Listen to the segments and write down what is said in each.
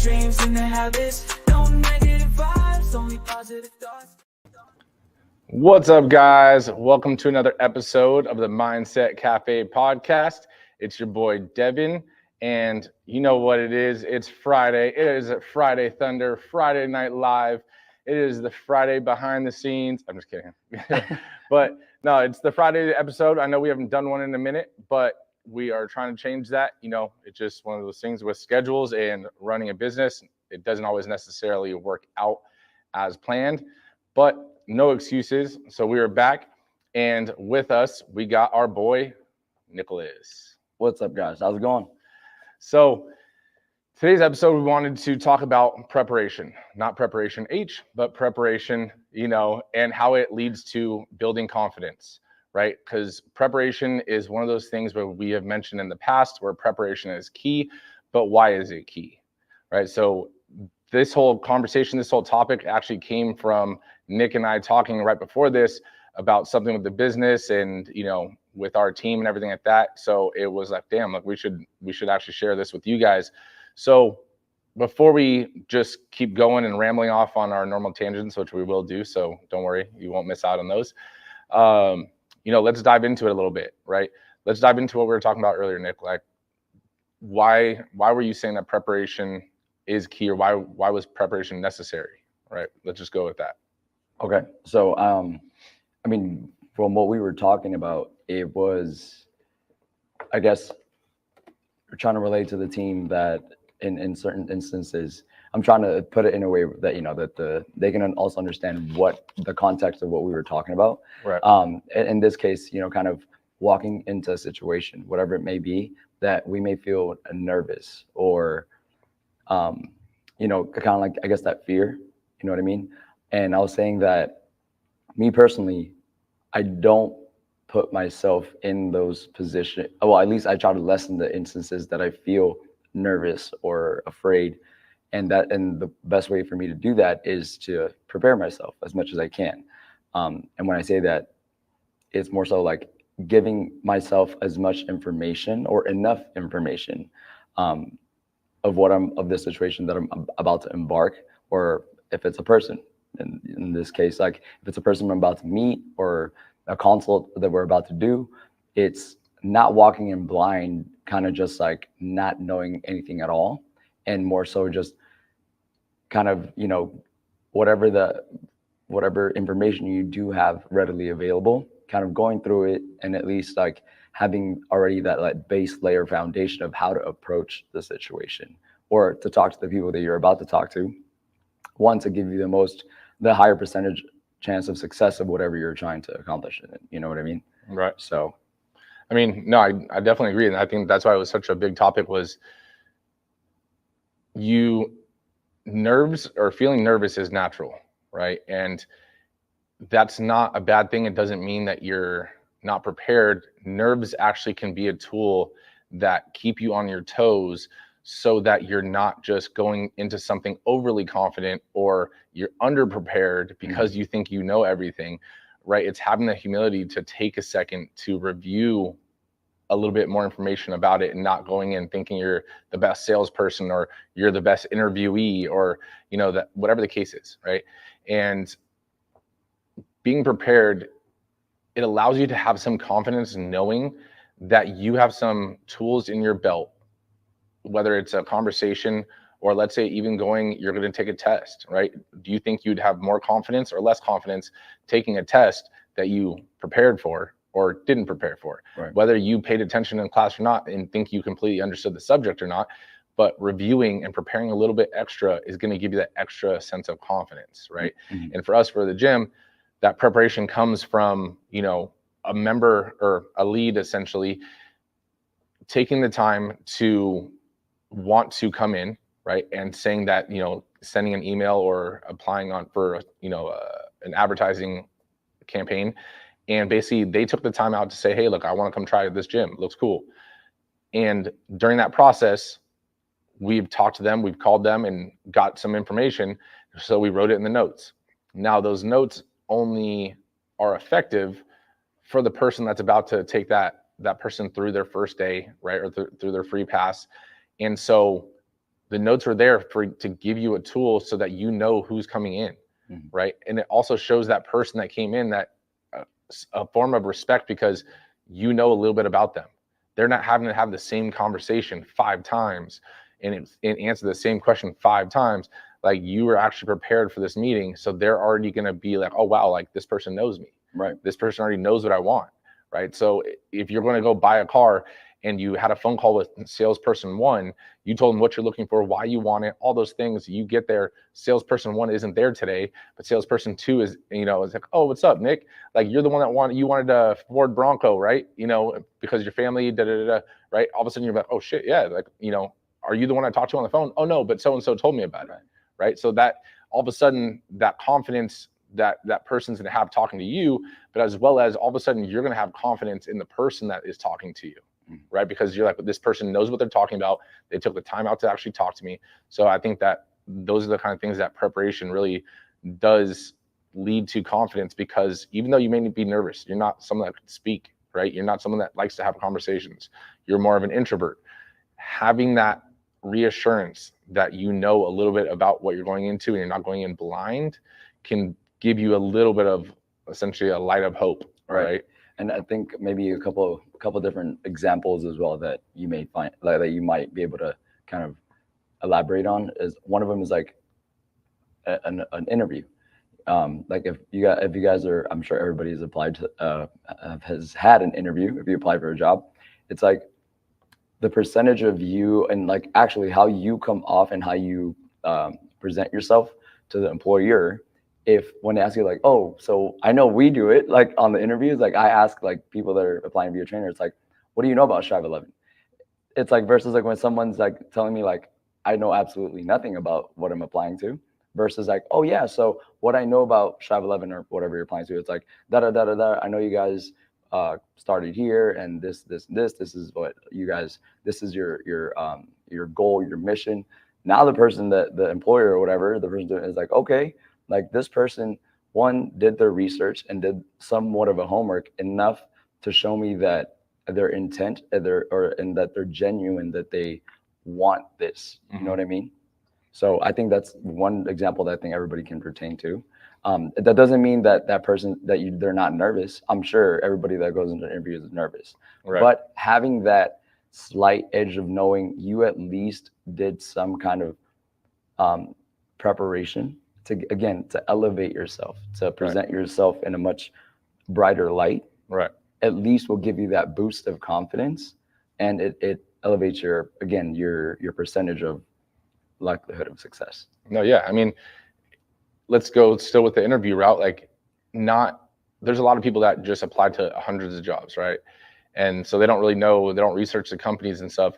dreams and the habits. No negative vibes, only positive thoughts. What's up, guys? Welcome to another episode of the Mindset Cafe podcast. It's your boy Devan, and you know what it is. It's Friday. It is Friday Thunder, Friday Night Live. It is the Friday behind the scenes. I'm just kidding. But no, it's the Friday episode. I know we haven't done one in a minute, but we are trying to change that. You know, it's just one of those things with schedules and running a business. It doesn't always necessarily work out as planned, but no excuses. So we are back, and with us, we got our boy, Nicholas. What's up, guys? How's it going? So today's episode, we wanted to talk about preparation, not preparation H, but preparation, and how it leads to building confidence, right? Because preparation is one of those things where we have mentioned in the past where preparation is key, but why is it key, right? So this whole conversation, this whole topic actually came from Nick and I talking right before this about something with the business and, with our team and everything like that. So it was like, damn, like we should actually share this with you guys. So before we just keep going and rambling off on our normal tangents, which we will do, so don't worry, you won't miss out on those. Let's dive into it a little bit, right? Let's dive into what we were talking about earlier, Nick. Like, why were you saying that preparation is key, or why was preparation necessary, right? Let's just go with that. Okay. So, from what we were talking about, it was, I guess, we're trying to relate to the team that in certain instances, I'm trying to put it in a way that they can also understand what the context of what we were talking about. Right. In this case, kind of walking into a situation, whatever it may be, that we may feel nervous or, kind of like, I guess, that fear, you know what I mean? And I was saying that me personally, I don't put myself in those positions. Well, at least I try to lessen the instances that I feel nervous or afraid. And the best way for me to do that is to prepare myself as much as I can. And when I say that, it's more so like giving myself as much information or enough information of the situation that I'm about to embark, or if it's a person. In this case, like if it's a person I'm about to meet or a consult that we're about to do, it's not walking in blind, kind of just like not knowing anything at all, and more so just kind of, whatever information you do have readily available, kind of going through it and at least like having already that like base layer foundation of how to approach the situation or to talk to the people that you're about to talk to. One, to give you the higher percentage chance of success of whatever you're trying to accomplish in it. You know what I mean? Right. So, No, I definitely agree. And I think that's why it was such a big topic, was nerves or feeling nervous is natural, right? And that's not a bad thing. It doesn't mean that you're not prepared. Nerves actually can be a tool that keep you on your toes, so that you're not just going into something overly confident or you're underprepared because you think you know everything, right? It's having the humility to take a second to review a little bit more information about it and not going in thinking you're the best salesperson or you're the best interviewee or, that whatever the case is, right? And being prepared, it allows you to have some confidence in knowing that you have some tools in your belt, whether it's a conversation or let's say even you're going to take a test, right? Do you think you'd have more confidence or less confidence taking a test that you prepared for or didn't prepare for? Right. Whether you paid attention in class or not and think you completely understood the subject or not, but reviewing and preparing a little bit extra is going to give you that extra sense of confidence, right? Mm-hmm. And for us, for the gym, that preparation comes from, a member or a lead essentially taking the time to want to come in, right, and saying that, sending an email or applying for an advertising campaign, and basically they took the time out to say, hey, look, I want to come try this gym, it looks cool. And during that process, we've talked to them, we've called them and got some information, so we wrote it in the notes. Now those notes only are effective for the person that's about to take that person through their first day, right, or through their free pass. And so The notes are there to give you a tool so that you know who's coming in, right? And it also shows that person that came in that a form of respect because you know a little bit about them. They're not having to have the same conversation 5 times and answer the same question 5 times. Like, you were actually prepared for this meeting, so they're already going to be like, oh wow, like this person knows me, Right? this person already knows what I want, right? So if you're going to go buy a car and you had a phone call with salesperson 1, you told them what you're looking for, why you want it, all those things. You get there, salesperson 1 isn't there today, but salesperson 2 is, is like, oh, what's up, Nick? Like, you're the one that wanted a Ford Bronco, right? Because your family, right? All of a sudden you're like, oh shit, yeah, like, are you the one I talked to on the phone? Oh no, but so and so told me about it, right? So that all of a sudden, that confidence that person's gonna have talking to you, but as well as all of a sudden you're gonna have confidence in the person that is talking to you, right? Because you're like, this person knows what they're talking about. They took the time out to actually talk to me. So I think that those are the kind of things that preparation really does lead to confidence, because even though you may be nervous, you're not someone that can speak, right? You're not someone that likes to have conversations. You're more of an introvert. Having that reassurance that you know a little bit about what you're going into and you're not going in blind can give you a little bit of essentially a light of hope, right? And I think maybe a couple different examples as well that you may find, like, that you might be able to kind of elaborate on. Is one of them is like an interview. Like if you guys are, I'm sure everybody has applied to has had an interview. If you apply for a job, it's like the percentage of you and like actually how you come off and how you present yourself to the employer. If when they ask you like, oh, so I know we do it like on the interviews, like I ask like people that are applying to be a trainer, it's like, what do you know about Strive 11? It's like versus like when someone's like telling me like, I know absolutely nothing about what I'm applying to, versus like, oh yeah, so what I know about Strive 11 or whatever you're applying to, it's like da da da da da. I know you guys started here and this is what you guys, this is your goal, your mission. Now the person that the employer or whatever, the person is like, okay, like this person, one, did their research and did somewhat of a homework enough to show me that their intent and that they're genuine, that they want this. You know what I mean? So I think that's one example that I think everybody can pertain to. That doesn't mean that person they're not nervous. I'm sure everybody that goes into interviews is nervous, Right. But having that slight edge of knowing you at least did some kind of preparation to elevate yourself, to present yourself in a much brighter light, right, at least will give you that boost of confidence, and it elevates your percentage of likelihood of success. No, yeah, I mean, let's go still with the interview route. Like, there's a lot of people that just apply to hundreds of jobs, right? And so they don't really know, they don't research the companies and stuff.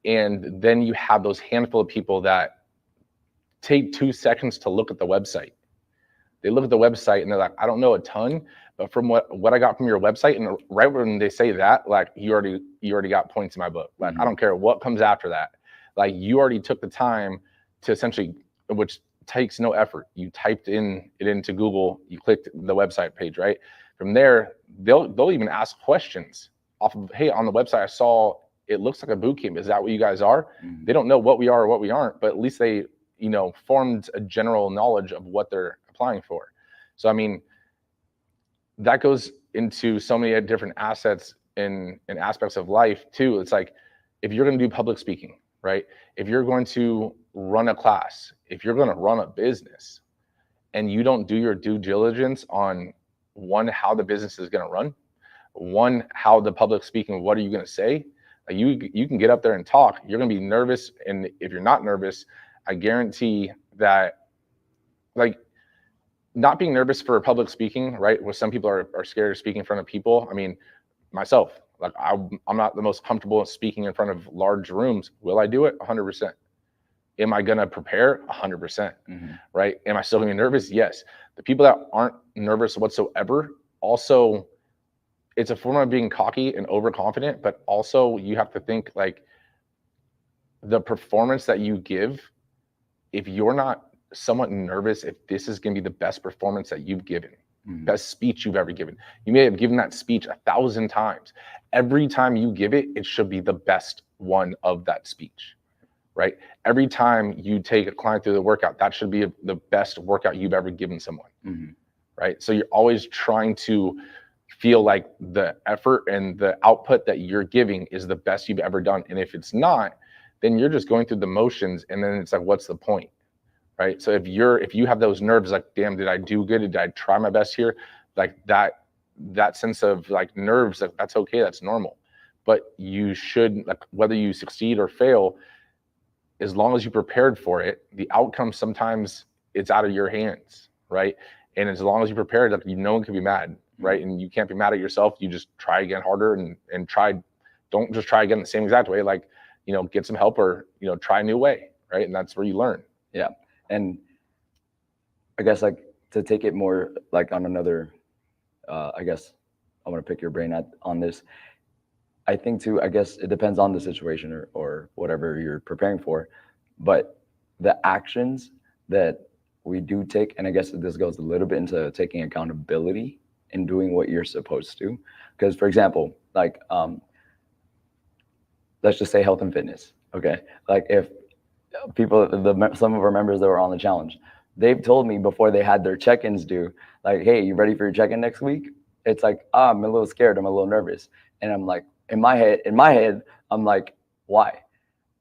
And then you have those handful of people that take 2 seconds to look at the website. They look at the website and they're like, I don't know a ton, but from what I got from your website, and right when they say that, like, you already got points in my book. Like, I don't care what comes after that. Like, you already took the time to essentially, which takes no effort. You typed it into Google, you clicked the website page, right? From there, they'll even ask questions off of, hey, on the website I saw it looks like a boot camp. Is that what you guys are? They don't know what we are or what we aren't, but at least they formed a general knowledge of what they're applying for. So I mean, that goes into so many different assets and aspects of life too. It's like, if you're going to do public speaking, right? If you're going to run a class, if you're going to run a business, and you don't do your due diligence on, one, how the business is going to run, one, how the public speaking, what are you going to say? Like, you can get up there and talk. You're going to be nervous, and if you're not nervous, I guarantee that, like, not being nervous for public speaking, right? Where some people are scared of speaking in front of people. I mean, myself, like, I'm not the most comfortable speaking in front of large rooms. Will I do it? 100%. Am I going to prepare? 100%, right? Am I still going to be nervous? Yes. The people that aren't nervous whatsoever, also, it's a form of being cocky and overconfident, but also you have to think, like, the performance that you give, if you're not somewhat nervous, if this is going to be the best performance that you've given, best speech you've ever given, you may have given that speech 1,000 times. Every time you give it, it should be the best one of that speech, right? Every time you take a client through the workout, that should be the best workout you've ever given someone, right? So you're always trying to feel like the effort and the output that you're giving is the best you've ever done. And if it's not, then you're just going through the motions, and then it's like, what's the point, right? So if you have those nerves, like, damn, did I do good? Did I try my best here? Like that sense of like nerves, like, that's okay, that's normal. But you should, like, whether you succeed or fail, as long as you prepared for it, the outcome sometimes it's out of your hands, right? And as long as you prepared, like, no one can be mad, right? And you can't be mad at yourself. You just try again harder and try. Don't just try again the same exact way. Like, get some help, or try a new way, right? And that's where you learn. Yeah. And I guess, like, to take it more like on another, I guess I want to pick your brain on this. I think too, I guess it depends on the situation or whatever you're preparing for, but the actions that we do take, and I guess this goes a little bit into taking accountability and doing what you're supposed to. Because, for example, like, let's just say health and fitness. Okay. Like, if some of our members that were on the challenge, they've told me before they had their check-ins due, like, hey, you ready for your check-in next week? It's like, I'm a little scared, I'm a little nervous. And I'm like, in my head, I'm like, why?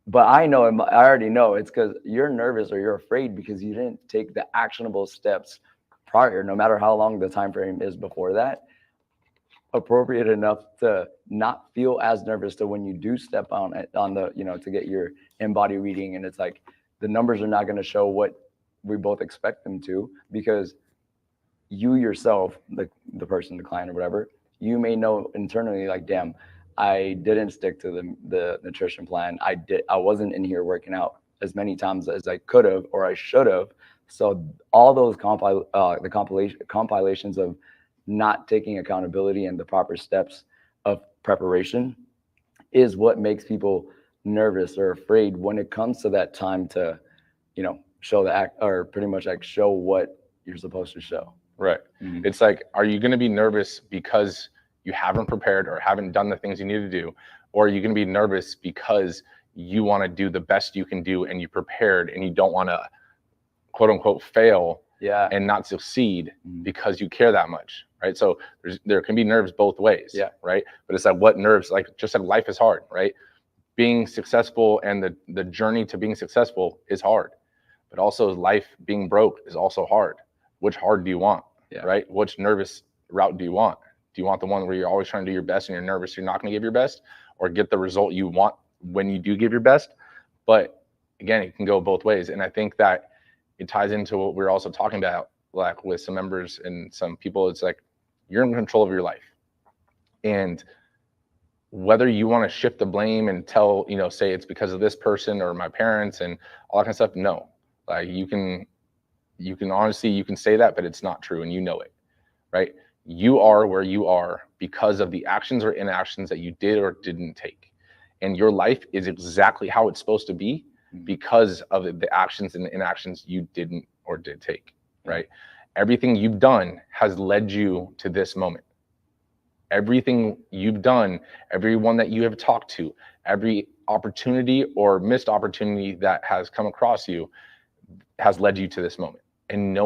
But I already know it's because you're nervous or you're afraid because you didn't take the actionable steps prior, no matter how long the time frame is before that, appropriate enough to not feel as nervous to when you do step on the, to get your in-body reading. And it's like, the numbers are not going to show what we both expect them to, because you yourself, the person, the client or whatever, you may know internally, like, damn, I didn't stick to the nutrition plan. I wasn't in here working out as many times as I could have or I should have. So all those compilations of not taking accountability and the proper steps of preparation is what makes people nervous or afraid when it comes to that time to, show the act, or pretty much like show what you're supposed to show. Right. It's like, are you going to be nervous because you haven't prepared or haven't done the things you need to do? Or are you going to be nervous because you want to do the best you can do and you prepared and you don't want to, quote unquote, fail and not succeed because you care that much, right? So there can be nerves both ways, right? But it's like, what nerves, like, just like life is hard, right? Being successful and the journey to being successful is hard, but also life being broke is also hard. Which hard do you want, right? Which nervous route do you want? Do you want the one where you're always trying to do your best and you're nervous you're not going to give your best, or get the result you want when you do give your best? But again, it can go both ways. And I think that it ties into what we're also talking about, like with some members and some people. It's like, you're in control of your life. And whether you want to shift the blame and tell, say it's because of this person or my parents and all that kind of stuff, no. Like, you can honestly, you can say that, but it's not true, and you know it, right? You are where you are because of the actions or inactions that you did or didn't take. And your life is exactly how it's supposed to be because of the actions and inactions you didn't or did take, right? Everything you've done has led you to this moment. Everything you've done, everyone that you have talked to, every opportunity or missed opportunity that has come across you has led you to this moment. And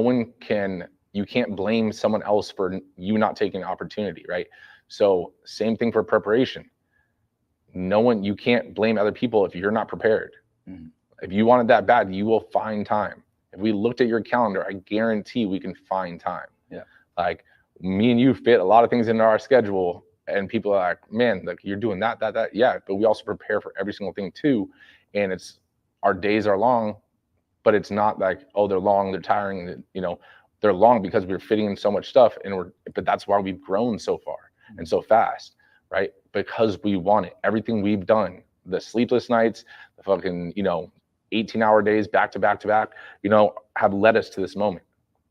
you can't blame someone else for you not taking an opportunity, right? So same thing for preparation. You can't blame other people if you're not prepared. If you want it that bad, you will find time. If we looked at your calendar, I guarantee we can find time. Like, me and you fit a lot of things into our schedule, and people are like, man, like, you're doing that. Yeah, but we also prepare for every single thing too. And our days are long, but it's not like, oh, they're long, they're tiring, they're long because we're fitting in so much stuff, but that's why we've grown so far and so fast, right? Because we want it. Everything we've done, the sleepless nights, the fucking, 18-hour days back to back to back, have led us to this moment,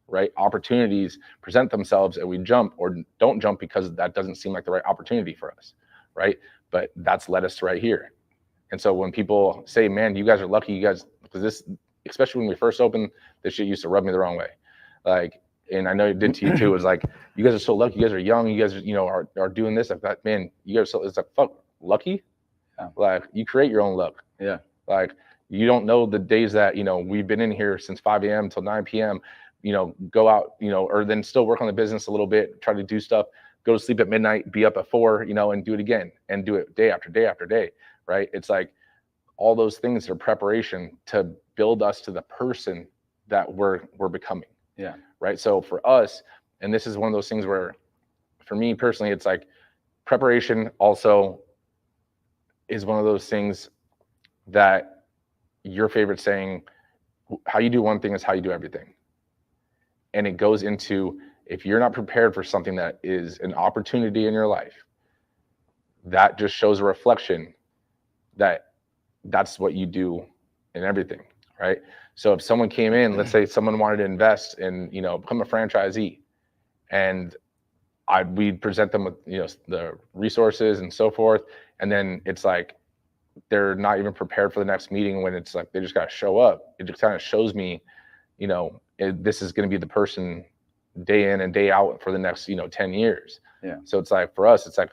right? Opportunities present themselves and we jump or don't jump because that doesn't seem like the right opportunity for us, right? But that's led us to right here. And so when people say, man, you guys are lucky, because this, especially when we first opened, this shit used to rub me the wrong way. Like, and I know it did to you too. It was like, you guys are so lucky. You guys are young. You guys, are doing this. Like, that, man, you guys. It's like, fuck, lucky. Like, you create your own luck. Yeah. Like, You don't know the days that, we've been in here since 5 a.m. till 9 p.m., go out, or then still work on the business a little bit, try to do stuff, go to sleep at midnight, be up at 4, and do it again and do it day after day after day, right? It's like all those things are preparation to build us to the person that we're becoming. Yeah. Right. So for us, and this is one of those things where, for me personally, it's like preparation also is one of those things that your favorite saying, how you do one thing is how you do everything. And it goes into, if you're not prepared for something that is an opportunity in your life, that just shows a reflection that that's what you do in everything, right? So if someone came in, let's say someone wanted to invest and, become a franchisee, and we'd present them with, the resources and so forth. And then it's like, they're not even prepared for the next meeting, when it's like, they just got to show up. It just kind of shows me, this is going to be the person day in and day out for the next, 10 years. Yeah. So it's like, for us, it's like,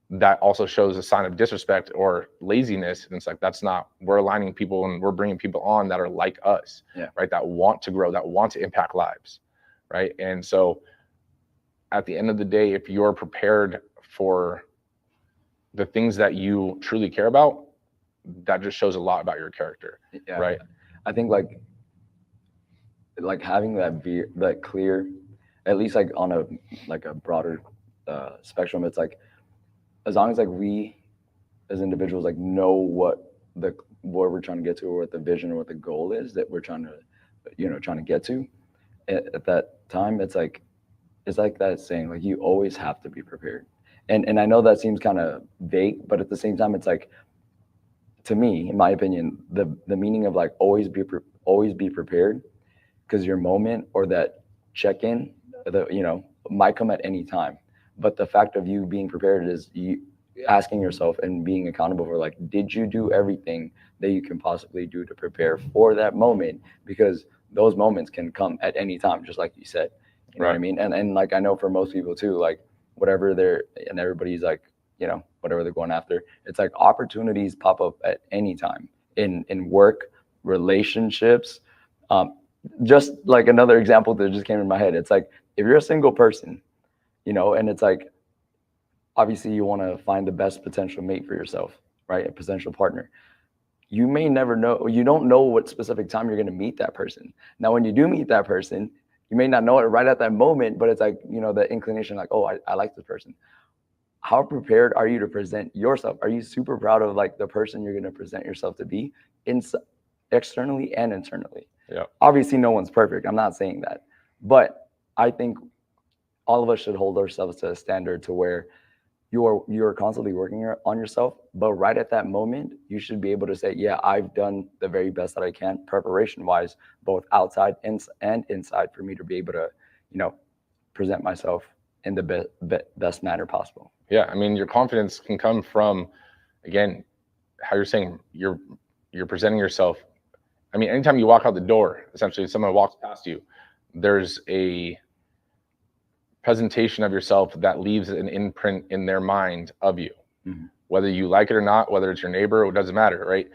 that also shows a sign of disrespect or laziness. And it's like, that's not, we're aligning people and we're bringing people on that are like us, right? That want to grow, that want to impact lives, right? And so at the end of the day, if you're prepared for the things that you truly care about, that just shows a lot about your character, right? I think like having that clear, at least like on a broader spectrum, it's like, as long as like we as individuals like know where we're trying to get to, or what the vision or what the goal is that we're trying to get to at that time, it's like that saying, like, you always have to be prepared. And I know that seems kind of vague, but at the same time, it's like, to me, in my opinion, the meaning of like always be prepared, because your moment or that check-in, might come at any time. But the fact of you being prepared is you asking yourself and being accountable for, like, did you do everything that you can possibly do to prepare for that moment? Because those moments can come at any time, just like you said. You know what I mean? And like, I know for most people too, like whatever and everybody's like, whatever they're going after, it's like opportunities pop up at any time in work, relationships. Just like another example that just came in my head. It's like, if you're a single person, and it's like, obviously you want to find the best potential mate for yourself, right? A potential partner. You may never know, you don't know what specific time you're going to meet that person. Now, when you do meet that person, you may not know it right at that moment, but it's like, the inclination, like, oh, I like this person. How prepared are you to present yourself? Are you super proud of like the person you're going to present yourself to be, externally and internally? Yeah. Obviously, no one's perfect. I'm not saying that, but I think all of us should hold ourselves to a standard to where you're constantly working on yourself, but right at that moment, you should be able to say, yeah, I've done the very best that I can preparation-wise, both outside and inside, for me to be able to, present myself in the best manner possible. Yeah, I mean, your confidence can come from, again, how you're saying you're presenting yourself. I mean, anytime you walk out the door, essentially, if someone walks past you, there's a presentation of yourself that leaves an imprint in their mind of you, whether you like it or not, whether it's your neighbor, it doesn't matter, right?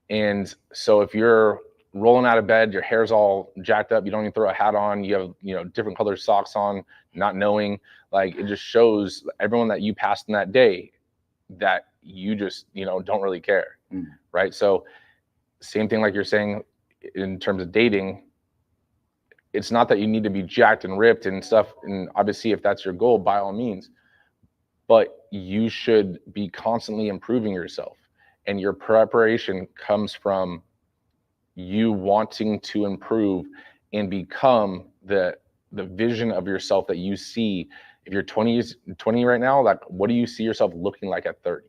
And so if you're rolling out of bed, your hair's all jacked up, you don't even throw a hat on, you have different colored socks on, not knowing, like, it just shows everyone that you passed in that day that you just don't really care, right? So same thing, like you're saying in terms of dating, it's not that you need to be jacked and ripped and stuff, and obviously if that's your goal, by all means, but you should be constantly improving yourself, and your preparation comes from you wanting to improve and become the vision of yourself that you see. If you're 20 right now, like, what do you see yourself looking like at 30?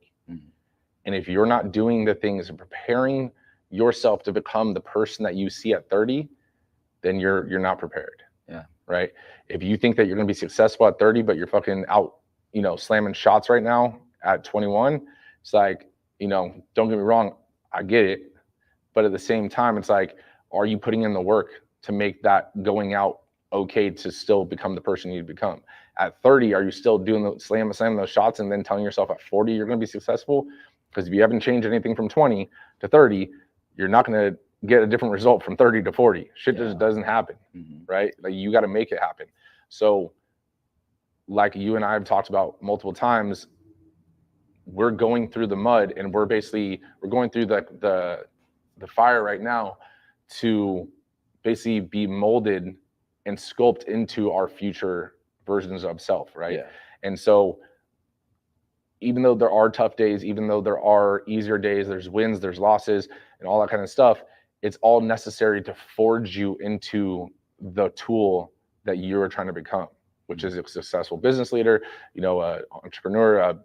And if you're not doing the things and preparing yourself to become the person that you see at 30, then you're not prepared. Yeah. Right. If you think that you're going to be successful at 30, but you're fucking out, slamming shots right now at 21, it's like, don't get me wrong, I get it. But at the same time, it's like, are you putting in the work to make that going out okay to still become the person you become? At 30, are you still doing slamming those shots and then telling yourself at 40 you're going to be successful? Because if you haven't changed anything from 20 to 30, you're not going to get a different result from 30 to 40. Shit just doesn't happen, right? Like you got to make it happen. So like you and I have talked about multiple times, we're going through the mud and we're going through the fire right now to basically be molded and sculpt into our future versions of self, right? Yeah. And so even though there are tough days, even though there are easier days, there's wins, there's losses, and all that kind of stuff, it's all necessary to forge you into the tool that you're trying to become, which is a successful business leader, entrepreneur,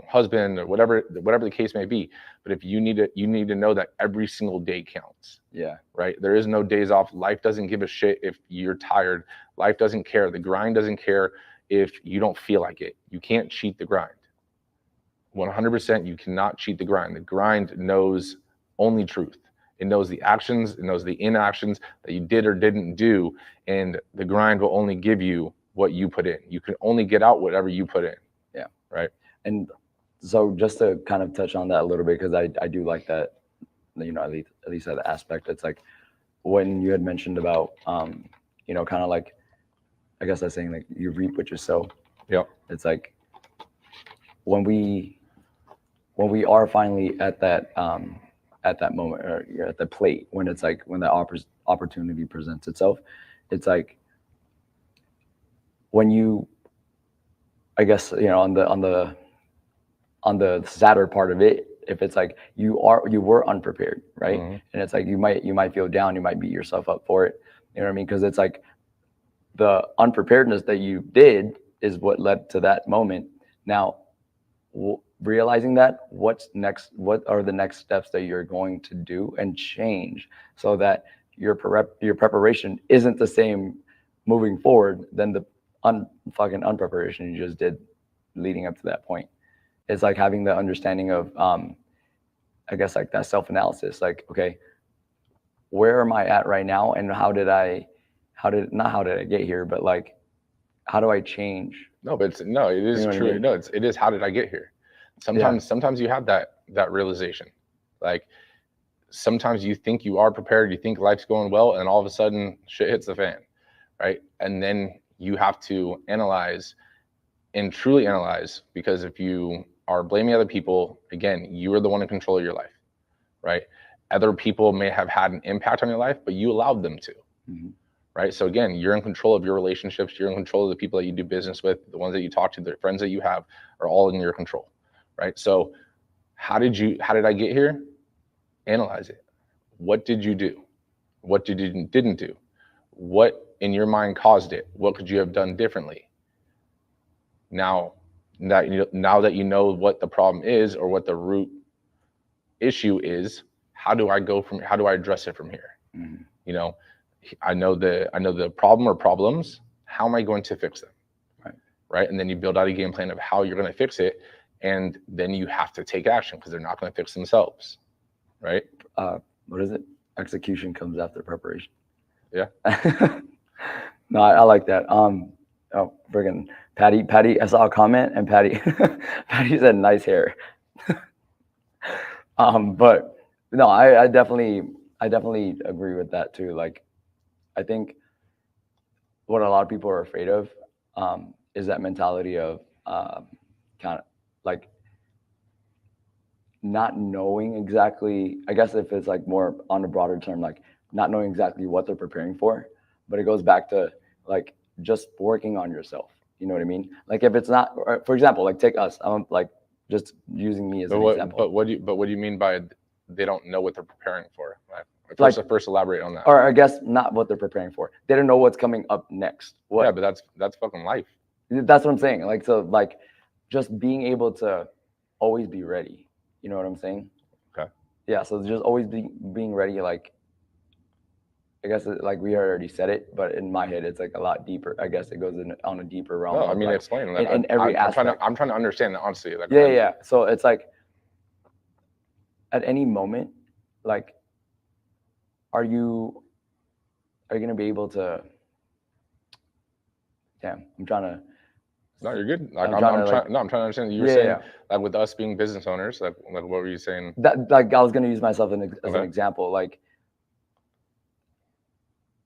husband, or whatever the case may be. But if you need to know that every single day counts. Yeah. Right. There is no days off. Life doesn't give a shit if you're tired. Life doesn't care. The grind doesn't care if you don't feel like it. You can't cheat the grind. 100%, you cannot cheat the grind. The grind knows only truth. It knows the actions, it knows the inactions that you did or didn't do, and the grind will only give you what you put in. You can only get out whatever you put in. Yeah. Right. And so just to kind of touch on that a little bit, because I do like that, at least that aspect. It's like when you had mentioned about, kind of like, I guess I was saying like you reap what you sow. Yeah. It's like when we are finally at that moment, or you're at the plate, when it's like when that opportunity presents itself, it's like when you, I guess, on the sadder part of it, if it's like you were unprepared, right? Mm-hmm. And it's like you might feel down, you might beat yourself up for it, you know what I mean? Because it's like the unpreparedness that you did is what led to that moment. Now, realizing that, what's next? What are the next steps that you're going to do and change so that your preparation isn't the same moving forward than the fucking unpreparation you just did leading up to that point? It's like having the understanding of, I guess, like that self-analysis. Like, okay, where am I at right now, and how did I get here, but like, how do I change? No, but it is true. I mean? No, it is. How did I get here? Sometimes you have that realization. Like sometimes you think you are prepared, you think life's going well, and all of a sudden shit hits the fan, right? And then you have to analyze and truly analyze, because if you are blaming other people, again, you are the one in control of your life, right? Other people may have had an impact on your life, but you allowed them to. Mm-hmm. Right. So again, you're in control of your relationships. You're in control of the people that you do business with, the ones that you talk to, the friends that you have are all in your control. Right. So how did I get here? Analyze it. What did you do? What did you didn't do? What in your mind caused it? What could you have done differently? Now that you know what the problem is or what the root issue is, how do I address it from here? Mm-hmm. I know the problem or problems. How am I going to fix them? Right. And then you build out a game plan of how you're going to fix it. And then you have to take action, because they're not going to fix themselves. Right. What is it? Execution comes after preparation. Yeah. No, I like that. Friggin' Patty, I saw a comment, and Patty said nice hair. But no, I definitely agree with that too. Like, I think what a lot of people are afraid of is that mentality of kind of like not knowing exactly, I guess if it's like more on a broader term, like not knowing exactly what they're preparing for, but it goes back to like just working on yourself. You know what I mean? Like if it's not, for example, like take us, I'm like just using me as an example. But what do you mean by they don't know what they're preparing for? First elaborate on that. Or I guess not what they're preparing for. They don't know what's coming up next. Yeah, but that's fucking life. That's what I'm saying. Like, so like just being able to always be ready. You know what I'm saying? Okay. Yeah. So just always being ready. Like, I guess like we already said it, but in my head, it's like a lot deeper. I guess it goes on a deeper realm. No, I mean, like, explain. In every aspect. I'm trying to understand, honestly. Like, yeah. So it's like at any moment, like, are you going to be able to, damn, I'm trying to No, you're good. Like I'm I'm trying to, trying. like- No, I'm trying to understand. You were Yeah, saying yeah. like with us being business owners, like what were you saying? That, like, I was gonna use myself as an Okay. example. Like,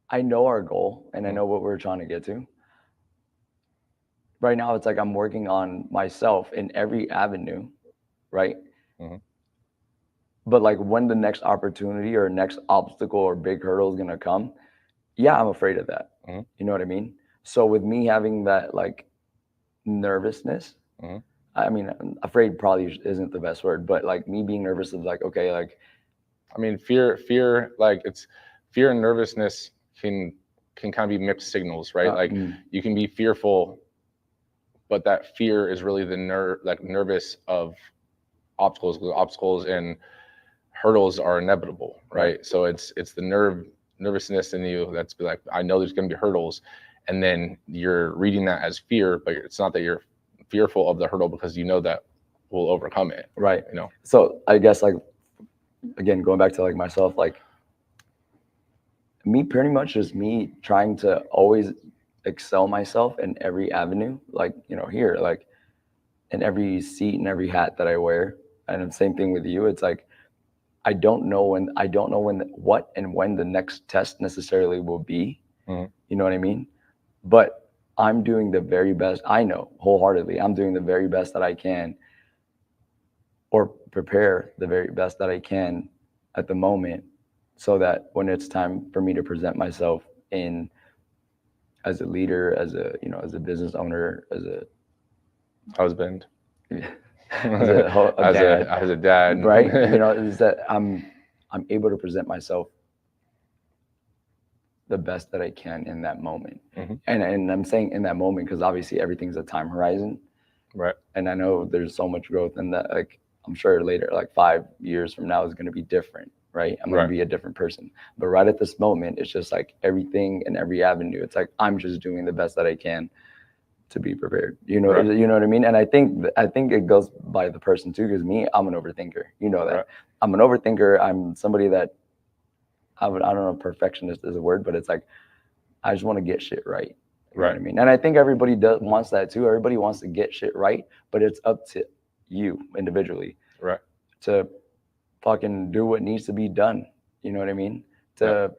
I know our goal and I Mhm. know what we're trying to get to. Right now, it's like I'm working on myself in every avenue, right? Mhm. But like when the next opportunity or next obstacle or big hurdle is gonna come, yeah, I'm afraid of that. Mhm. You know what I mean? So with me having that like nervousness, Mhm. I mean, afraid probably isn't the best word, but like me being nervous is like, okay, like, I mean, fear, like it's fear and nervousness can kind of be mixed signals, right? Like you can be fearful, but that fear is really the nervous of obstacles. Obstacles and hurdles are inevitable, right? So it's the nervousness in you that's be like, I know there's going to be hurdles, and then you're reading that as fear, but it's not that you're fearful of the hurdle because you know that we'll overcome it, right. you know? So I guess like, again, going back to like myself, like me pretty much just me trying to always excel myself in every avenue, like, you know, here, like in every seat and every hat that I wear. And the same thing with you. It's like, I don't know when what and when the next test necessarily will be. Mhm. You know what I mean? But I'm doing the very best. I know wholeheartedly I'm doing the very best that I can, or prepare the very best that I can at the moment, so that when it's time for me to present myself in as a leader, as a, you know, as a business owner, as a Husband, as a dad, as a dad, right? You know, is that I'm able to present myself the best that I can in that moment. Mhm. And I'm saying in that moment because obviously everything's a time horizon, Right. and I know there's so much growth in that. Like I'm sure later, like 5 years from now, is going to be different, right? I'm going Right. to be a different person. But right at this moment, it's just like everything and every avenue. It's like I'm just doing the best that I can to be prepared. You know, Right. you know what I mean? And I think it goes by the person too. Because me, I'm an overthinker. You know that. Right. I'm an overthinker. I'm somebody that I don't know, perfectionist is a word, but it's like I just want to get shit right. You know what I mean? And I think everybody wants that too. Everybody wants to get shit right, but it's up to you individually, Right. to fucking do what needs to be done. You know what I mean? To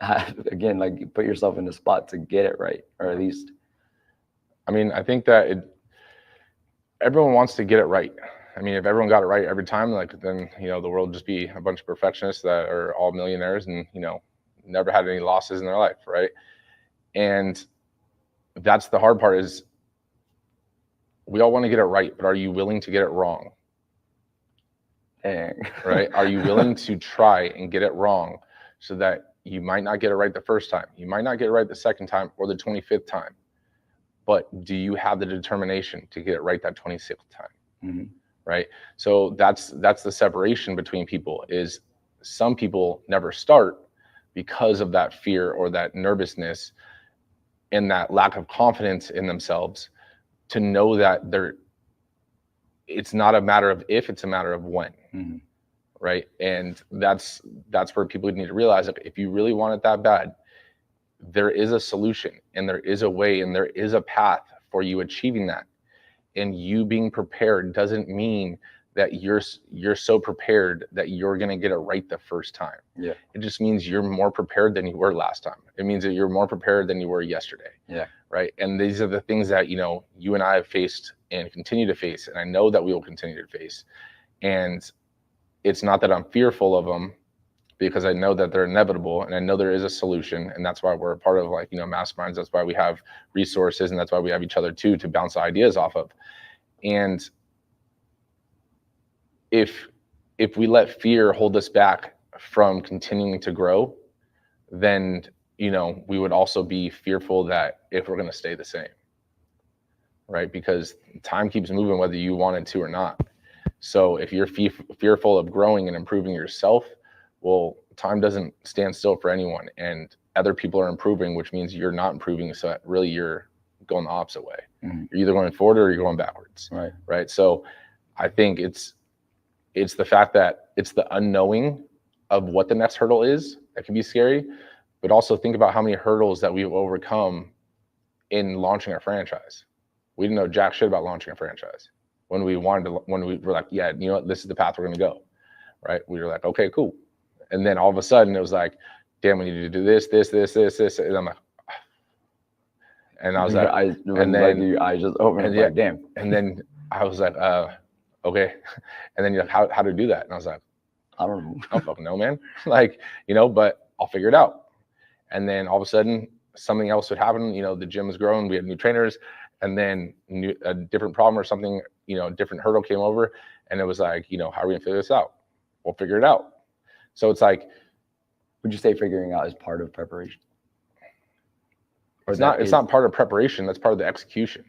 again, like put yourself in the spot to get it right, or at least. I mean, I think that everyone wants to get it right. I mean, if everyone got it right every time, like then, you know, the world would just be a bunch of perfectionists that are all millionaires and, you know, never had any losses in their life, right? And that's the hard part, is we all want to get it right, but are you willing to get it wrong? Dang. Right? Are you willing to try and get it wrong, so that you might not get it right the first time, you might not get it right the second time or the 25th time, but do you have the determination to get it right that 26th time? Mhm. Right? So that's the separation between people, is some people never start because of that fear or that nervousness and that lack of confidence in themselves, to know that it's not a matter of if, it's a matter of when. Mhm. Right? And that's where people need to realize that if you really want it that bad, there is a solution and there is a way and there is a path for you achieving that. And you being prepared doesn't mean that you're so prepared that you're going to get it right the first time. Yeah. It just means you're more prepared than you were last time. It means that you're more prepared than you were yesterday. Yeah. Right? And these are the things that, you know, you and I have faced and continue to face, and I know that we will continue to face. And it's not that I'm fearful of them, because I know that they're inevitable and I know there is a solution. And that's why we're a part of, like, you know, masterminds. That's why we have resources, and that's why we have each other too, to bounce ideas off of. And if we let fear hold us back from continuing to grow, then, you know, we would also be fearful that if we're going to stay the same, right? Because time keeps moving whether you want it to or not. So if you're fearful of growing and improving yourself, well, time doesn't stand still for anyone, and other people are improving, which means you're not improving. So really you're going the opposite way. Mhm. You're either going forward or you're going backwards. Right. Right. So I think it's the fact that it's the unknowing of what the next hurdle is that can be scary, but also think about how many hurdles that we've overcome in launching our franchise. We didn't know jack shit about launching a franchise. When we were like, yeah, you know what, this is the path we're going to go, right? We were like, okay, cool. And then all of a sudden it was like, damn, we need to do this. And I'm like, and I was like, and then your eyes just open. and Like, damn. And then I was like, okay. And then you're like, how to do that? And I was like, I don't fucking know, man. Like, you know, but I'll figure it out. And then all of a sudden something else would happen. You know, the gym was growing. We had new trainers, and then a different problem or something, you know, different hurdle came over, and it was like, you know, how are we gonna figure this out? We'll figure it out. So it's like, would you say figuring out is part of preparation? It's not part of preparation. That's part of the execution,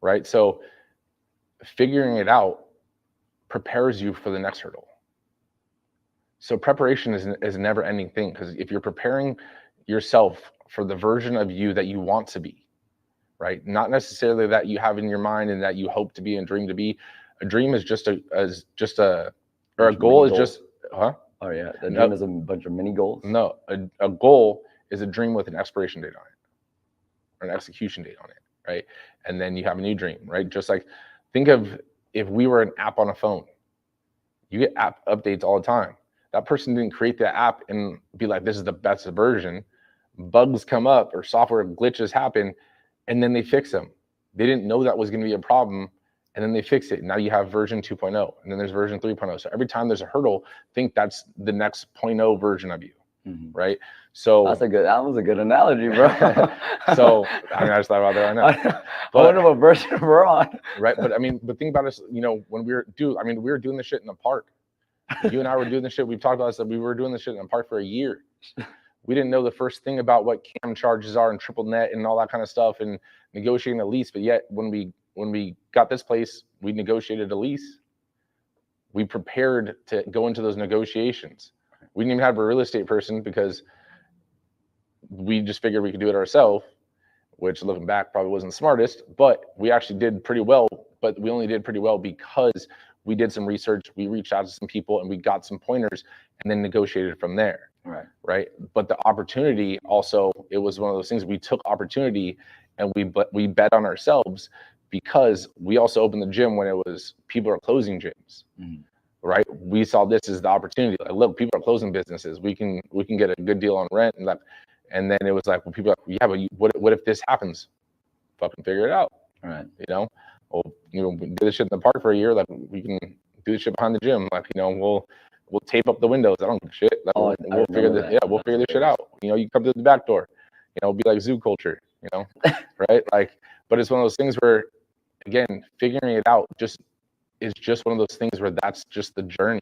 right? So figuring it out prepares you for the next hurdle. So preparation is a never ending thing, because if you're preparing yourself for the version of you that you want to be, right? Not necessarily that you have in your mind and that you hope to be and dream to be. A dream is a goal is just, huh? Oh yeah, the dream is a bunch of mini goals. No, a goal is a dream with an expiration date on it, or an execution date on it, right? And then you have a new dream, right? Just like, think of if we were an app on a phone. You get app updates all the time. That person didn't create that app and be like, this is the best version. Bugs come up or software glitches happen, and then they fix them. They didn't know that was going to be a problem, and then they fix it. Now you have version 2.0, and then there's version 3.0. So every time there's a hurdle, think that's the next 0.0 version of you, right? So that was a good analogy, bro. So I mean, I just thought about that right now. But, I wonder what version we're on. Right, but think about us. You know, when we were doing this shit in the park. You and I were doing this shit. We've talked about this. That we were doing this shit in the park for a year. We didn't know the first thing about what cam charges are and triple net and all that kind of stuff, and negotiating a lease. But yet, when we got this place, we negotiated a lease. We prepared to go into those negotiations. We didn't even have a real estate person because we just figured we could do it ourselves, which looking back probably wasn't the smartest, but we actually did pretty well. But we only did pretty well because we did some research, we reached out to some people, and we got some pointers, and then negotiated from there. Right. But the opportunity also, it was one of those things, we took opportunity and we bet on ourselves, because we also opened the gym when it was people are closing gyms. Right. We saw this as the opportunity. Like, look, people are closing businesses. We can get a good deal on rent, and then it was like, well, people are like, yeah, but what if this happens? Fucking figure it out. Right. You know, well, you know, we do this shit in the park for a year. Like, we can do this shit behind the gym. Like, you know, we'll tape up the windows. I don't give a shit. Like, we'll figure this shit out. You know, you come to the back door. You know, it'll be like zoo culture. You know, right? Like, but it's one of those things where, again, figuring it out is just one of those things where that's just the journey,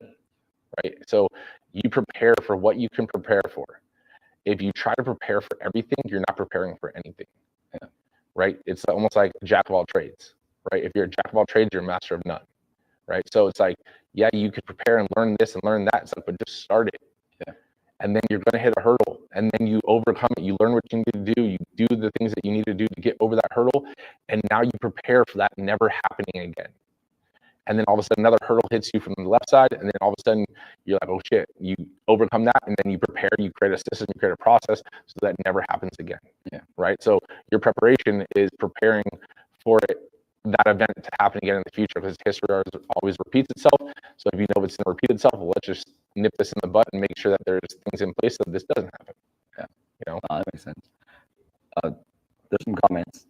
right? So you prepare for what you can prepare for. If you try to prepare for everything, you're not preparing for anything. Yeah. Right? It's almost like jack of all trades, right? If you're a jack of all trades, you're a master of none, right? So it's like, yeah, you could prepare and learn this and learn that, but just start it. Yeah. And then you're going to hit a hurdle, and then you overcome it. You learn what you need to do. You do the things that you need to do to get over that hurdle, and now you prepare for that never happening again. And then all of a sudden another hurdle hits you from the left side, and then all of a sudden you're like, oh shit, you overcome that, and then you prepare, you create a system, you create a process so that never happens again. Yeah. Right. So your preparation is preparing for that event to happen again in the future, because history always repeats itself. So if you know it's going to repeat itself, well, let's just nip this in the butt and make sure that there's things in place so this doesn't happen. Yeah. You know, that makes sense. There's some comments.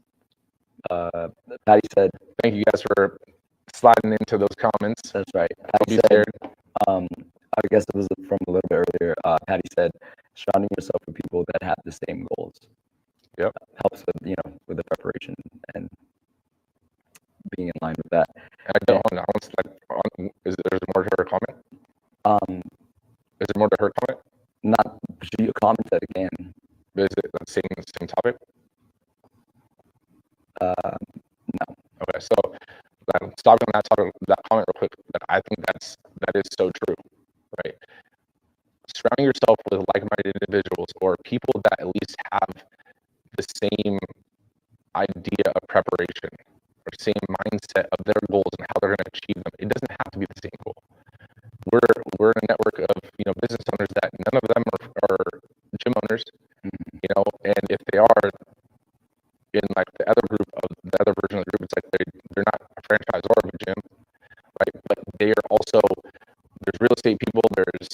Patty said, thank you guys for sliding into those comments. That's right. Patty said, I guess it was from a little bit earlier. Patty said, surrounding yourself with people that have the same goals. Yep. Helps with, with the preparation and being in line with that. Is there more to her comment? Is there more to her comment? Not, she commented again. Is it the same topic? No. Okay, so stopping on that topic, that comment real quick. I think that is so true, right? Surrounding yourself with like-minded individuals or people that at least have the same idea of preparation or same mindset of their goals and how they're going to achieve them. It doesn't have to be the same goal. We're in a network of business owners that none of them are gym owners, and if they are in like the other group of people, there's,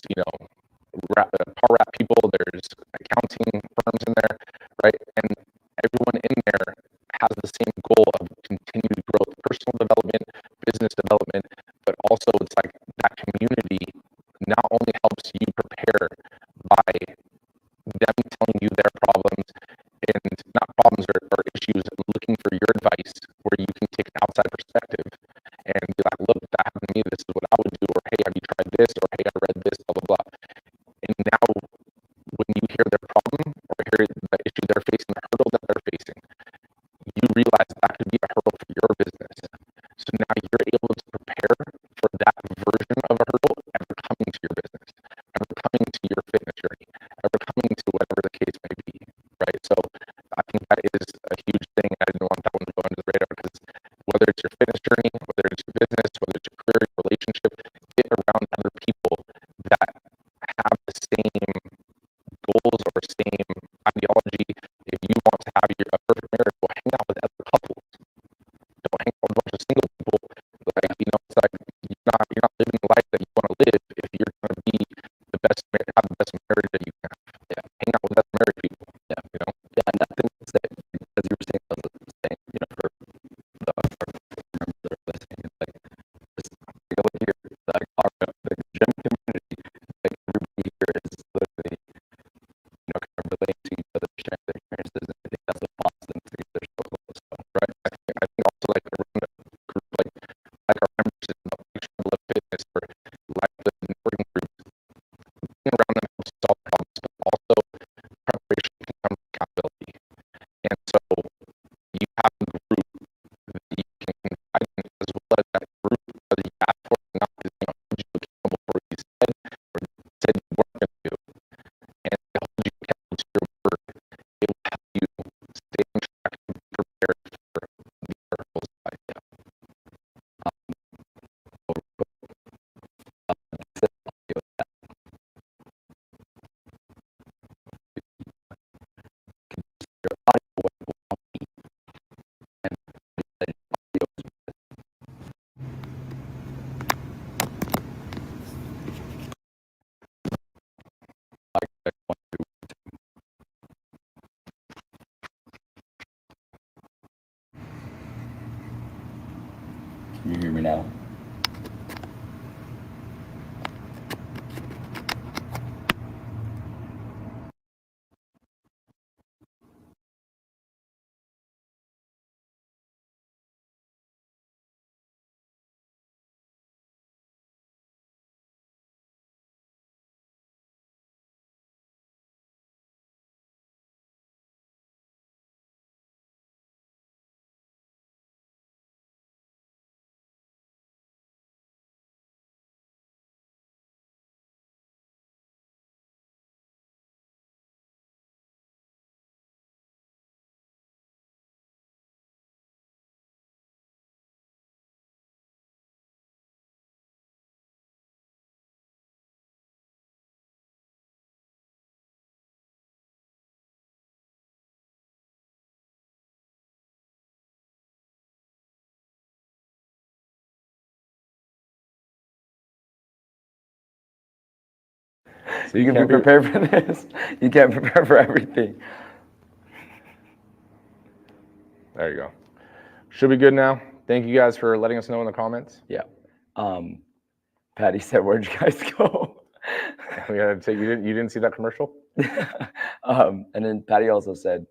car wrap people, there's accounting firms in there, right? And everyone in there has the same goal of continued growth, personal development, business development, but also it's like that community not only helps you prepare by them telling you their problems and not problems or issues, looking for your advice where you can take an outside perspective and be like, look, that happened to me, this is what I would do, or hey, have you tried this, or hey, I read this, blah, blah, blah. And now when you hear their problem or hear the issue they're facing, the hurdle that they're facing, you realize that could be a hurdle for your business. So now you're able to prepare for that version of a hurdle ever coming to your business, ever coming to your fitness journey, ever coming to whatever the case may be, right? So I think that is a huge thing. I didn't want that one to go under the radar because whether it's your fitness journey, whether it's your business, whether it's your career, your relationship, get around other people that have the same goals or same ideology. If you want to have a perfect marriage, well, hang out with other couples. Don't hang out with a bunch of single people. Like, it's like you're not living the life that you want to live if you're going to be the best, have the best marriage that you can have. Yeah, hang out with other married people. Yeah, Yeah, and I think that, as you were saying, I was saying, for the members that are listening, it's like, just go here, like the gym community, like everybody here is literally, kind of relating to each other, sharing their experiences, and I think that's what bonds them together so close. So, right. I think also like around a group like our members in the actionable fitness or like the networking groups, being around them helps solve problems, but also preparation can come from accountability. And so you have a group that you can confide in, as well as that group, whether you ask for it or not, is going to hold you accountable for what you said or said you weren't going to do. And it holds you accountable to your word. It will help you stay on track and be prepared for the hurdles of life. Can you hear me now? So you can be prepared for this. You can't prepare for everything. There you go. Should be good now. Thank you guys for letting us know in the comments. Yeah. Patty said, "Where'd you guys go?" We gotta take you didn't see that commercial? And then Patty also said,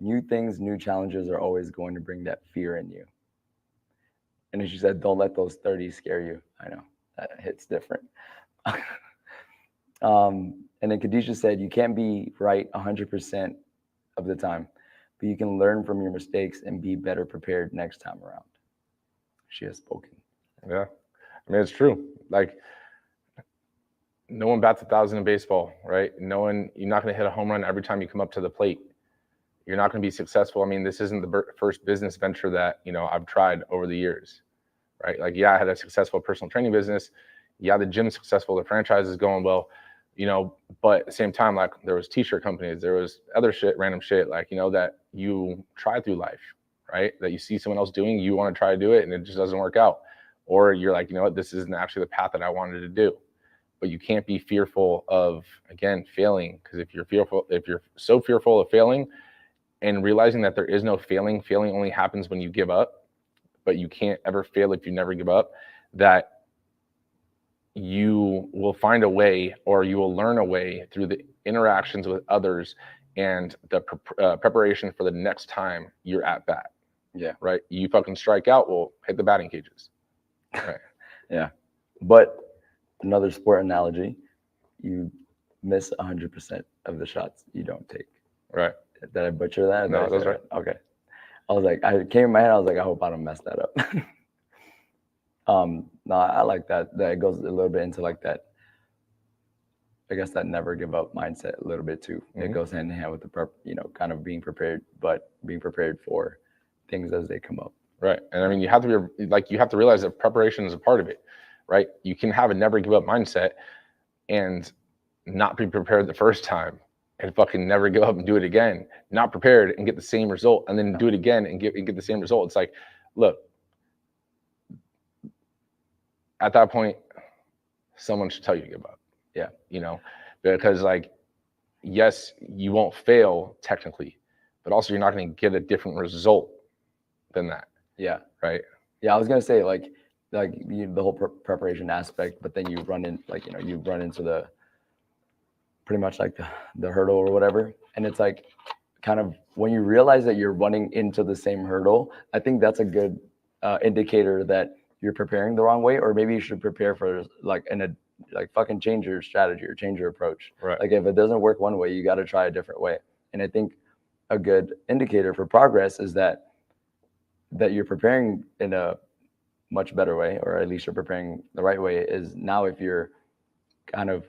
"New things, new challenges are always going to bring that fear in you." And then she said, "Don't let those 30s scare you." I know that hits different. And then Khadijah said, "You can't be right 100% of the time, but you can learn from your mistakes and be better prepared next time around." She has spoken. Yeah, I mean, it's true. Like, no one bats 1,000 in baseball, right? You're not going to hit a home run every time you come up to the plate. You're not going to be successful. I mean, this isn't the first business venture that, I've tried over the years, right? Like, yeah, I had a successful personal training business. Yeah, the gym's successful. The franchise is going well, but at the same time, like, there was t-shirt companies, there was other shit, random shit, like, that you try through life, right? That you see someone else doing, you want to try to do it and it just doesn't work out. Or you're like, you know what, this isn't actually the path that I wanted to do. but you can't be fearful of, again, failing. Because if you're so fearful of failing and realizing that there is no failing only happens when you give up, but you can't ever fail if you never give up, that you will find a way, or you will learn a way through the interactions with others and the preparation for the next time you're at bat. Yeah. Right. You fucking strike out, well, hit the batting cages. Right. Yeah. But another sport analogy, you miss 100% of the shots you don't take. Right. Did I butcher that? No, that's right. Okay. I was like, I came in my head, I was like, I hope I don't mess that up. No, I like that. That goes a little bit into like that, I guess, that never give up mindset a little bit too. Mm-hmm. It goes hand in hand with the kind of being prepared, but being prepared for things as they come up. Right. And I mean, you have to be like, you have to realize that preparation is a part of it, right? You can have a never give up mindset and not be prepared the first time and fucking never give up and do it again, not prepared and get the same result, and then do it again and get the same result. It's like, look, at that point, someone should tell you to give up. Yeah. You know, because like, yes, you won't fail technically, but also you're not going to get a different result than that. Yeah. Right. Yeah. I was going to say like the whole preparation aspect, but then you run in, like, you run into the pretty much like the hurdle or whatever. And it's like, kind of when you realize that you're running into the same hurdle, I think that's a good indicator that you're preparing the wrong way, or maybe you should prepare for like fucking change your strategy or change your approach. Right. Like if it doesn't work one way, you got to try a different way. And I think a good indicator for progress is that you're preparing in a much better way, or at least you're preparing the right way, is now if you're kind of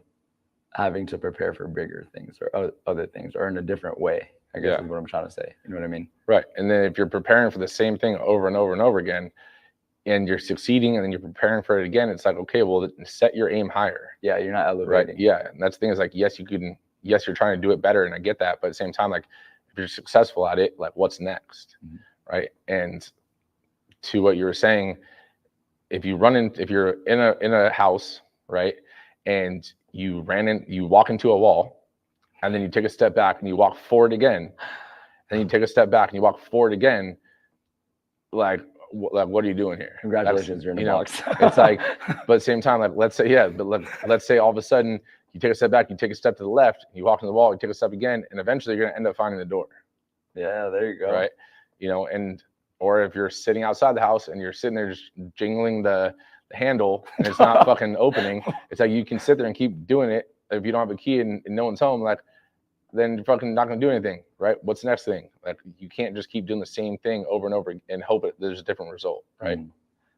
having to prepare for bigger things or other things, or in a different way, I guess is what I'm trying to say. You know what I mean? Right. And then if you're preparing for the same thing over and over and over again, and you're succeeding, and then you're preparing for it again, it's like, okay, well, set your aim higher. Yeah, you're not elevating. Right. Yeah. And that's the thing, is like, yes, you're trying to do it better, and I get that, but at the same time, like, if you're successful at it, like, what's next? Mm-hmm. Right. And to what you were saying, if you're in a house, right, and you walk into a wall, and then you take a step back and you walk forward again, and you take a step back and you walk forward again, like what are you doing here? Congratulations, you're in the box. It's like, but at the same time, like, let's say all of a sudden you take a step back, you take a step to the left, you walk in the wall, you take a step again, and eventually you're gonna end up finding the door. Yeah, there you go. Right. Or if you're sitting outside the house and you're sitting there just jingling the handle and it's not fucking opening, it's like, you can sit there and keep doing it. If you don't have a key and no one's home, like, then you're fucking not gonna do anything, right? What's the next thing? Like, you can't just keep doing the same thing over and over and hope there's a different result, right?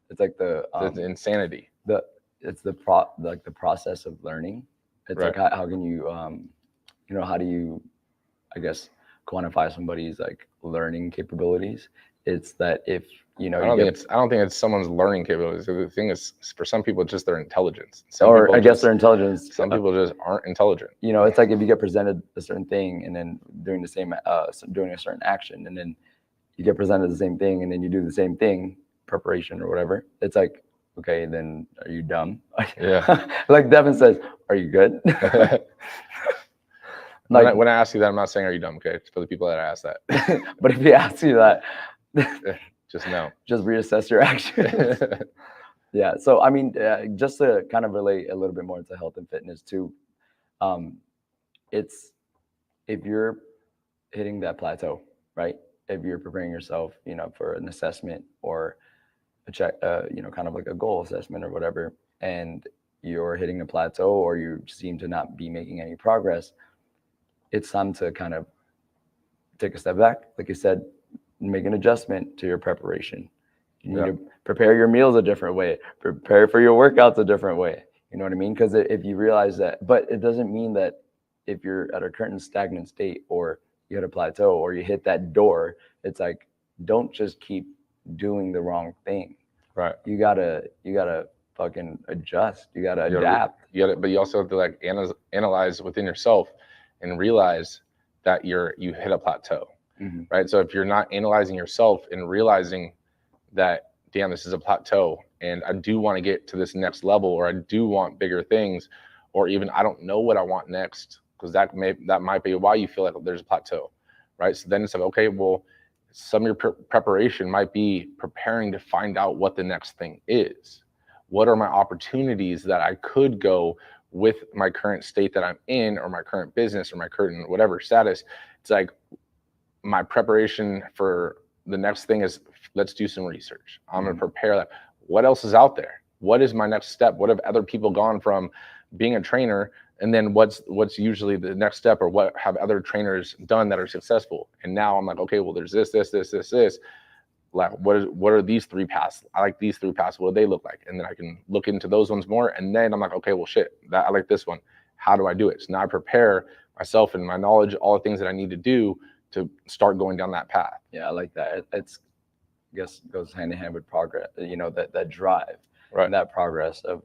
It's like it's insanity. It's the process of learning. It's right. Like how can you how do you, I guess, quantify somebody's like learning capabilities? It's that if I don't think it's someone's learning capabilities. The thing is, for some people, it's just their intelligence. I guess their intelligence. Some people just aren't intelligent. It's like if you get presented a certain thing and then doing a certain action, and then you get presented the same thing and then you do the same thing, preparation or whatever. It's like, okay, then are you dumb? Yeah. Like Devan says, are you good? Like, when I ask you that, I'm not saying are you dumb, okay? It's for the people that ask that. But if he asks you that, just know. Just reassess your actions. Yeah. So, I mean, just to kind of relate a little bit more into health and fitness too, it's if you're hitting that plateau, right? If you're preparing yourself, for an assessment or a check, kind of like a goal assessment or whatever, and you're hitting a plateau or you seem to not be making any progress, it's time to kind of take a step back. Like you said, make an adjustment to your preparation. You need to prepare your meals a different way, prepare for your workouts a different way. You know what I mean? Because if you realize that, but it doesn't mean that if you're at a current stagnant state or you hit a plateau or you hit that door, it's like, don't just keep doing the wrong thing. Right. You gotta fucking adjust. You gotta adapt. But you also have to like analyze within yourself and realize that you hit a plateau. Mm-hmm. Right. So if you're not analyzing yourself and realizing that, damn, this is a plateau and I do want to get to this next level, or I do want bigger things, or even I don't know what I want next, because that might be why you feel like there's a plateau, right? So then it's like, okay, well, some of your preparation might be preparing to find out what the next thing is. What are my opportunities that I could go with my current state that I'm in, or my current business, or my current whatever status? It's like my preparation for the next thing is, let's do some research. I'm going to prepare that. What else is out there? What is my next step? What have other people gone from being a trainer? And then what's usually the next step, or what have other trainers done that are successful? And now I'm like, okay, well, there's this. Like, what are these 3 paths? I like these 3 paths. What do they look like? And then I can look into those ones more. And then I'm like, okay, well, shit, I like this one. How do I do it? So now I prepare myself and my knowledge, all the things that I need to do to start going down that path. Yeah, I like that. It's, I guess, goes hand in hand with progress. You know, that drive, Right. And that progress of,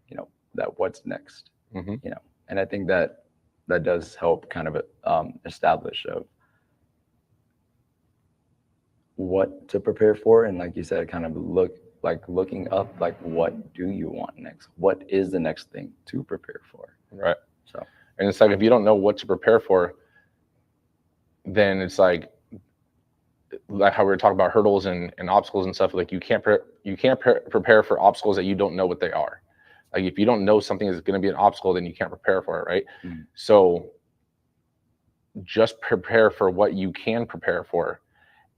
you know, that what's next. Mm-hmm. You know, and I think that does help kind of establish of what to prepare for, and like you said, kind of looking up, like, what do you want next? What is the next thing to prepare for? Right. So, and it's like, if you don't know what to prepare for, then it's like how we were talking about hurdles and obstacles and stuff. Like, you can't prepare for obstacles that you don't know what they are. Like, if you don't know something is going to be an obstacle, then you can't prepare for it, right? Mm-hmm. So just prepare for what you can prepare for,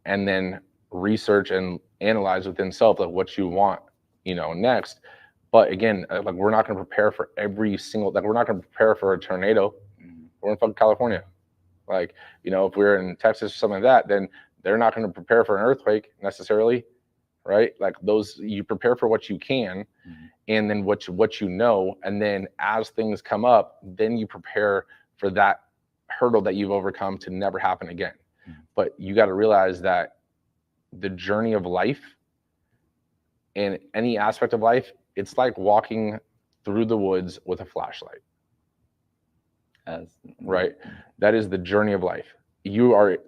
and then research and analyze within self, like, what you want, next. But again, like, we're not going to prepare for every single, like, we're not going to prepare for a tornado. Mm-hmm. We're in fucking California. Like, if we're in Texas or something like that, then they're not going to prepare for an earthquake necessarily, right? Like, those, you prepare for what you can, mm-hmm. and then what you know, and then as things come up, then you prepare for that hurdle that you've overcome to never happen again. Mm-hmm. But you got to realize that the journey of life, in any aspect of life, it's like walking through the woods with a flashlight. Right? That is the journey of life. You are,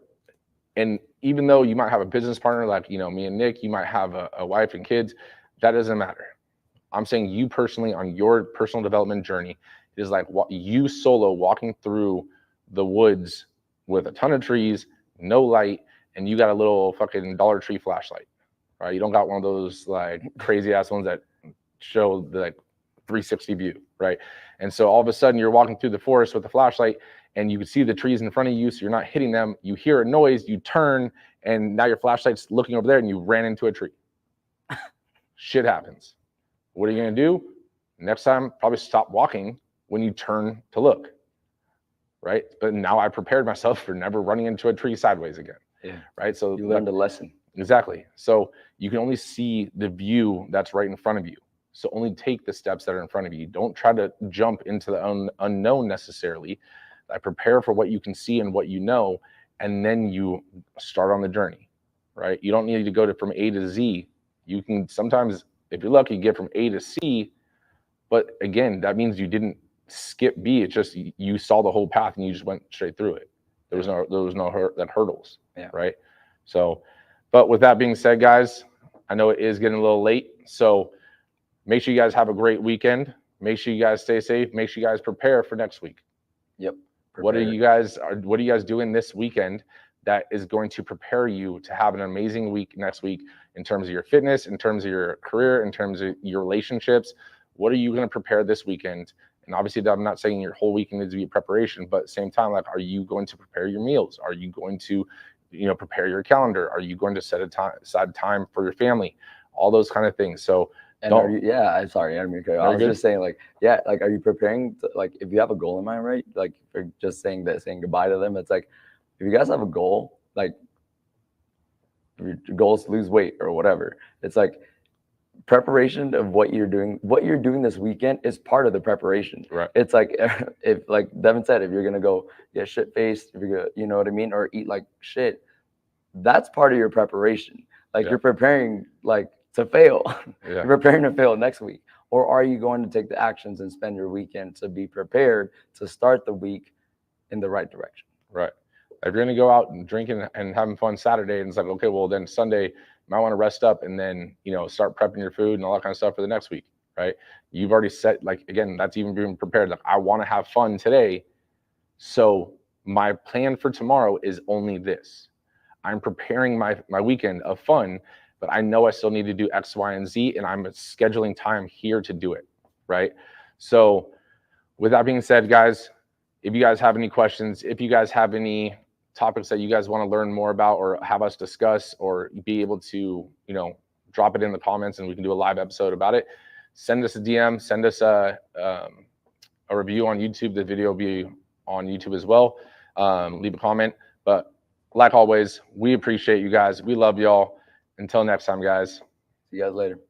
and even though you might have a business partner, like, me and Nick, you might have a wife and kids, that doesn't matter. I'm saying you personally, on your personal development journey, it is like you solo walking through the woods with a ton of trees, no light, and you got a little fucking Dollar Tree flashlight, right? You don't got one of those like crazy ass ones that show the like 360 view, right? And so all of a sudden you're walking through the forest with a flashlight, and you can see the trees in front of you, so you're not hitting them. You hear a noise, you turn, and now your flashlight's looking over there, and you ran into a tree. Shit happens. What are you gonna do? Next time, probably stop walking when you turn to look, right? But now I prepared myself for never running into a tree sideways again. Yeah. Right? So you learned a lesson. Exactly. So you can only see the view that's right in front of you. So only take the steps that are in front of you. Don't try to jump into the unknown necessarily. I prepare for what you can see and what you know, and then you start on the journey, right? You don't need to go from A to Z. You can sometimes, if you're lucky, get from A to C, but again, that means you didn't skip B. It's just you saw the whole path and you just went straight through it. There was no hurdles, yeah. Right? So, but with that being said, guys, I know it is getting a little late, so make sure you guys have a great weekend. Make sure you guys stay safe. Make sure you guys prepare for next week. Yep. Prepare. What are you guys doing this weekend that is going to prepare you to have an amazing week next week, in terms of your fitness, in terms of your career, in terms of your relationships? What are you going to prepare this weekend? And obviously, I'm not saying your whole weekend needs to be preparation, but at the same time, like, are you going to prepare your meals? Are you going to, prepare your calendar? Are you going to set aside time for your family? All those kind of things. So, and I'm sorry, I didn't mean to cut you off. I was just saying, like, are you preparing to, like, if you have a goal in mind, right? Like, for just saying goodbye to them, it's like, if you guys have a goal, like, if your goal is to lose weight or whatever, it's like, preparation of what you're doing this weekend is part of the preparation. Right. It's like, if, like Devan said, if you're gonna go get shit faced, if you're gonna, you know what I mean, or eat like shit, that's part of your preparation. Like, you're preparing, like, to fail. Yeah. You're preparing to fail next week. Or are you going to take the actions and spend your weekend to be prepared to start the week in the right direction? Right. If you're going to go out and drinking and having fun Saturday, and it's like, okay, well, then Sunday you might want to rest up and then, start prepping your food and all that kind of stuff for the next week, right? You've already set, like, again, that's even being prepared. Like, I want to have fun today. So my plan for tomorrow is only this. I'm preparing my weekend of fun, but I know I still need to do X, Y, and Z, and I'm scheduling time here to do it, right? So with that being said, guys, if you guys have any questions, if you guys have any topics that you guys want to learn more about or have us discuss or be able to, you know, drop it in the comments and we can do a live episode about it, send us a DM, send us a review on YouTube. The video will be on YouTube as well. Leave a comment. But like always, we appreciate you guys. We love y'all. Until next time, guys. See you guys later.